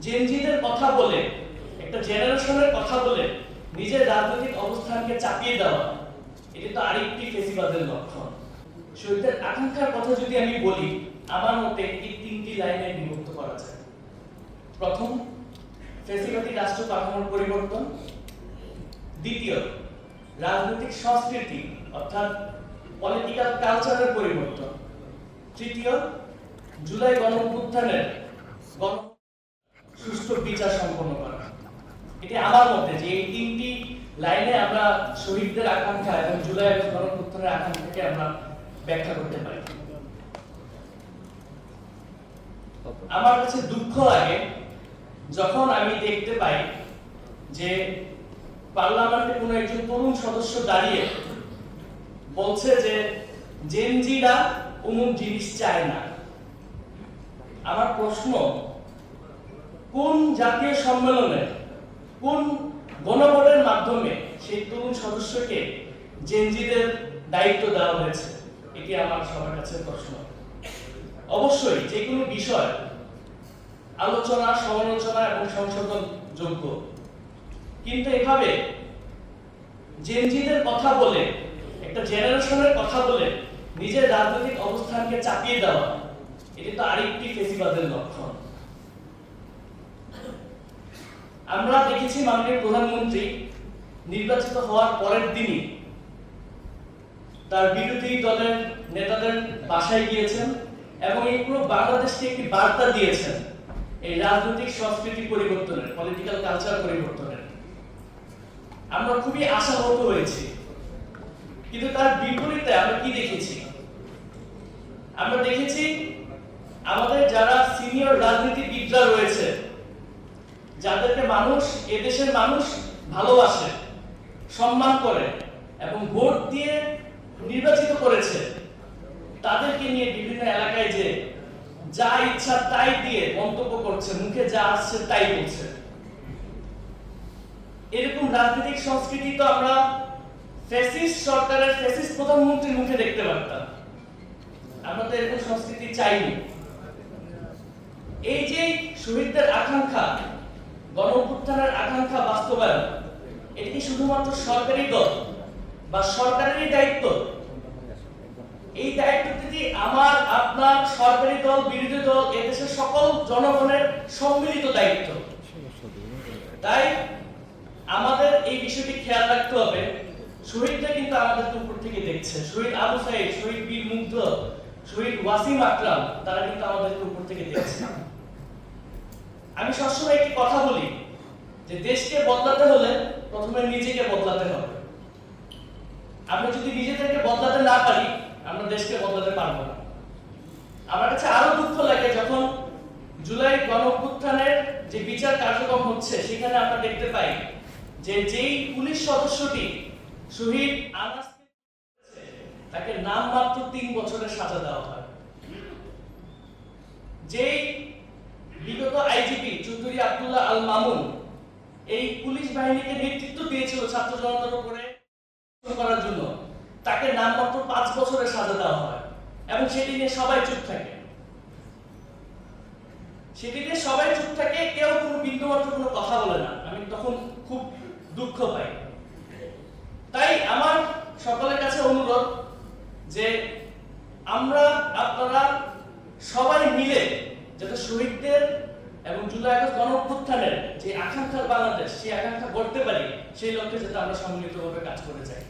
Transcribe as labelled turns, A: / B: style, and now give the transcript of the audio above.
A: জেনজিদের কথা বলে, একটা জেনারেশনের কথা বলে নিজের রাজনৈতিক অবস্থানকে চাপিয়ে দেওয়া, এটা তো আরেকটি ফেসিবাদের লক্ষণ। শহীদদের আকাঙ্ক্ষার কথা যদি আমি বলি, আমার মতে এই তিনটি লাইনে বিভক্ত করা যায়। প্রথম, ফেসিবাদী রাষ্ট্র কাঠামোর পরিবর্তন। দ্বিতীয়, রাজনৈতিক সংস্কৃতি অর্থাৎ পলিটিক্যাল কালচারের পরিবর্তন। তৃতীয়, জুলাই গণঅভ্যুত্থানের সুষ্ঠু বিচার সম্পন্ন করা। এটি আমার মতে যে এই তিনটি লাইনে আমরা শহীদদের আকাঙ্ক্ষা এবং জুলাই গণঅভ্যুত্থানের আকাঙ্ক্ষাকে আমরা ব্যাখ্যা করতে পারি। আমার কাছে দুঃখ লাগে যখন আমি দেখতে পাই যে পার্লামেন্টে কোনো একজন তরুণ সদস্য দাঁড়িয়ে বলছে যে জেনজিরা অমুক জিনিস চায় না। আমার প্রশ্ন, কোন জাতীয় সম্মেলনে, কোন গণভোটের মাধ্যমে সেই তরুণ সদস্যকে জেনজিদের দায়িত্ব দেওয়া হয়েছে? এটি আমার সবার কাছে প্রশ্ন। অবশ্যই যে কোনো বিষয় আলোচনা, সমালোচনা এবং সংশোধন যোগ্য, কিন্তু এভাবে জেনজিদের কথা বলে, একটা জেনারেশনের কথা বলে নিজের রাজনৈতিক অবস্থানকে চাপিয়ে দেওয়া, এটি তো আরেকটি ফেসিবাদের লক্ষণ। আমরা দেখেছি মাননীয় প্রধানমন্ত্রী নির্বাচিত হওয়ার পরের দিনই তার বিরোধী দলের নেতাদের বাসায় গিয়েছেন এবং এই পুরো বাংলাদেশকে একটি বার্তা দিয়েছেন এই রাজনৈতিক সংস্কৃতি পরিবর্তনের, পলিটিক্যাল কালচার পরিবর্তনের। আমরা খুবই আশাহত হয়েছি, কিন্তু তার বিপরীতে আমরা কি দেখেছি? আমরা দেখেছি আমাদের যারা সিনিয়র রাজনীতিবিদরা রয়েছে, যাদেরকে মানুষ, এদেশের মানুষ ভালোবাসে, সম্মান করে এবং ভোট দিয়ে নির্বাচিত করেছে, তাদেরকে নিয়ে বিভিন্ন এলাকায় যে যা ইচ্ছা তাই দিয়ে মন্তব্য করছে, মুখে যা আসছে তাই বলছে। এরকম রাজনৈতিক সংস্কৃতি তো আমরা ফ্যাসিস্ট সরকারের, ফ্যাসিস্ট প্রধানমন্ত্রীর মুখে দেখতে পারতাম। আমরা তো এরকম সংস্কৃতি চাইনি। এই যে শহীদদের আকাঙ্ক্ষা, গণঅভ্যুত্থানের আকাঙ্ক্ষা বাস্তবায়ন, এটি কি শুধুমাত্র সরকারি দল বা সরকারেরই দায়িত্ব? এই দায়িত্বটি আমার, আপনার, সরকারি দল, বিরোধী দল, এদেশের সকল জনগণের সম্মিলিত দায়িত্ব। তাই আমাদের এই বিষয়টি খেয়াল রাখতে হবে। শহীদরা কিন্তু আমাদের উপর থেকে দেখছে। শহীদ আবু সাইদ, শহীদ বীর মুগ্ধ, শহীদ ওয়াসিম আকরাম, তারা কিন্তু আমাদের উপর থেকে দেখছে। আমি সবসময় একটি কথা বলি যে দেশকে বদলাতে হলে প্রথমে নিজেকে বদলাতে হবে। আমরা যদি নিজেদেরকে বদলাতে না পারি, আমরা দেশকে বদলাতে পারবো না। আমার কাছে আরো দুঃখ লাগে যখন জুলাই গণঅভ্যুত্থানের যে বিচার কার্যক্রম হচ্ছে, সেখানে আমরা দেখতে পাই যে যেই পুলিশ সদস্যটি শহীদ আনাস, তাকে নামমাত্র 3 বছরের সাজা দেওয়া হয়। যেই বিগত আইজিপি চৌধুরী আব্দুল্লাহ আল মামুন এই পুলিশ বাহিনীকে নেতৃত্ব দিয়েছিল ছাত্র জনতার উপরে করার জন্য, তাকে নামমাত্র 5 বছরের সাজা দেওয়া হয় এবং সেটি নিয়ে সবাই চুপ থাকে। সেটি নিয়ে সবাই চুপ থাকে, কেউ কোনো বিন্দুমাত্র কোনো কথা বলে না। আমি তখন খুব দুঃখ পাই। তাই আমার সকলের কাছে অনুরোধ যে আমরা, আপনারা সবাই মিলে যাতে শহীদদের এবং জুলাই আগস্ট গণঅভ্যুত্থানের যে আকাঙ্ক্ষার বাংলাদেশ, সেই আকাঙ্ক্ষা গড়তে পারি, সেই লক্ষ্যে যাতে আমরা সম্মিলিতভাবে কাজ করে যাই।